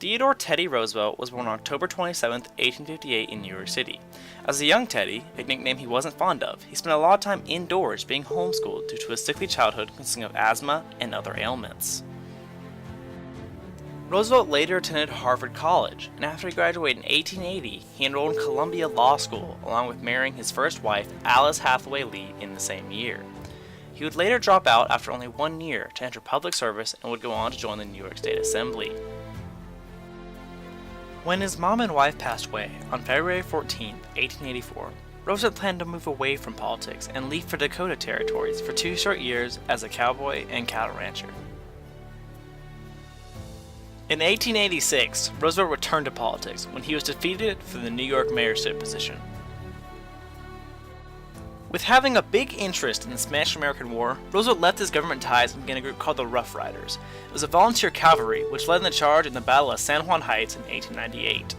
Theodore Teddy Roosevelt was born on October 27, 1858 in New York City. As a young Teddy, a nickname he wasn't fond of, he spent a lot of time indoors being homeschooled due to a sickly childhood consisting of asthma and other ailments. Roosevelt later attended Harvard College, and after he graduated in 1880, he enrolled in Columbia Law School, along with marrying his first wife, Alice Hathaway Lee, in the same year. He would later drop out after only 1 year to enter public service and would go on to join the New York State Assembly. When his mom and wife passed away on February 14, 1884, Roosevelt planned to move away from politics and leave for Dakota territories for 2 short years as a cowboy and cattle rancher. In 1886, Roosevelt returned to politics when he was defeated for the New York mayorship position. With having a big interest in the Spanish-American War, Roosevelt left his government ties and began a group called the Rough Riders. It was a volunteer cavalry which led in the charge in the Battle of San Juan Heights in 1898.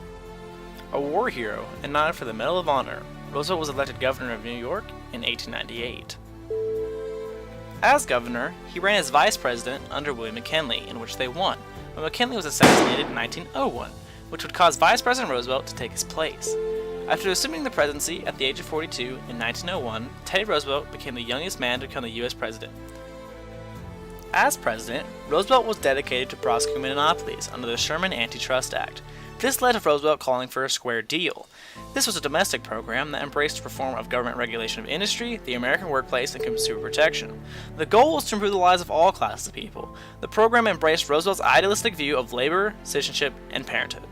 A war hero and nominated for the Medal of Honor, Roosevelt was elected governor of New York in 1898. As governor, he ran as vice president under William McKinley, in which they won, but McKinley was assassinated in 1901, which would cause Vice President Roosevelt to take his place. After assuming the presidency at the age of 42 in 1901, Teddy Roosevelt became the youngest man to become the U.S. president. As president, Roosevelt was dedicated to prosecuting monopolies under the Sherman Antitrust Act. This led to Roosevelt calling for a square deal. This was a domestic program that embraced reform of government regulation of industry, the American workplace, and consumer protection. The goal was to improve the lives of all classes of people. The program embraced Roosevelt's idealistic view of labor, citizenship, and parenthood.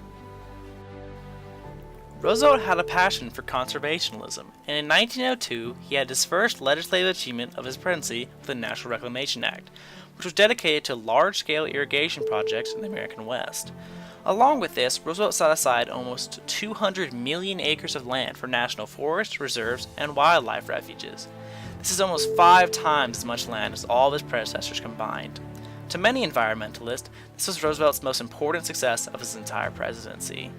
Roosevelt had a passion for conservationism, and in 1902 he had his first legislative achievement of his presidency with the National Reclamation Act, which was dedicated to large-scale irrigation projects in the American West. Along with this, Roosevelt set aside almost 200 million acres of land for national forests, reserves, and wildlife refuges. This is almost 5 times as much land as all of his predecessors combined. To many environmentalists, this was Roosevelt's most important success of his entire presidency.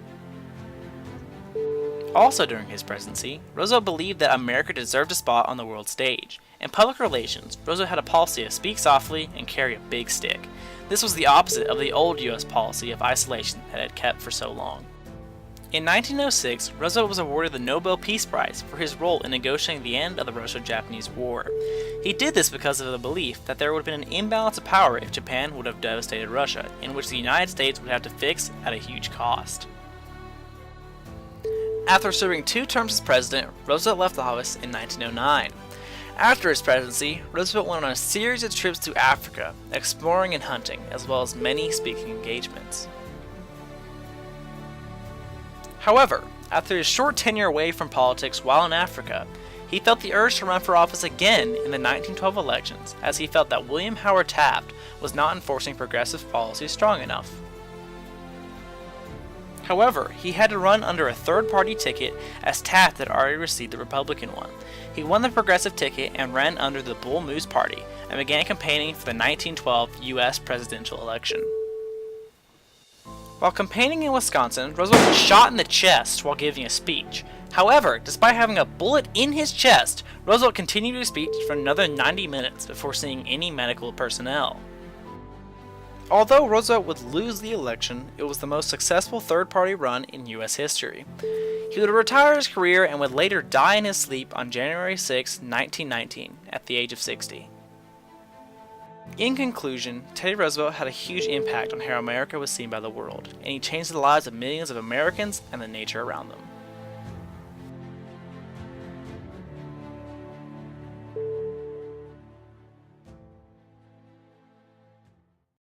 Also during his presidency, Roosevelt believed that America deserved a spot on the world stage. In public relations, Roosevelt had a policy of speak softly and carry a big stick. This was the opposite of the old U.S. policy of isolation that had kept for so long. In 1906, Roosevelt was awarded the Nobel Peace Prize for his role in negotiating the end of the Russo-Japanese War. He did this because of the belief that there would have been an imbalance of power if Japan would have devastated Russia, in which the United States would have to fix at a huge cost. After serving 2 terms as president, Roosevelt left office in 1909. After his presidency, Roosevelt went on a series of trips to Africa, exploring and hunting, as well as many speaking engagements. However, after his short tenure away from politics while in Africa, he felt the urge to run for office again in the 1912 elections, as he felt that William Howard Taft was not enforcing progressive policies strong enough. However, he had to run under a third-party ticket as Taft had already received the Republican one. He won the progressive ticket and ran under the Bull Moose Party and began campaigning for the 1912 U.S. presidential election. While campaigning in Wisconsin, Roosevelt was shot in the chest while giving a speech. However, despite having a bullet in his chest, Roosevelt continued his speech for another 90 minutes before seeing any medical personnel. Although Roosevelt would lose the election, it was the most successful third-party run in U.S. history. He would retire his career and would later die in his sleep on January 6, 1919, at the age of 60. In conclusion, Teddy Roosevelt had a huge impact on how America was seen by the world, and he changed the lives of millions of Americans and the nature around them.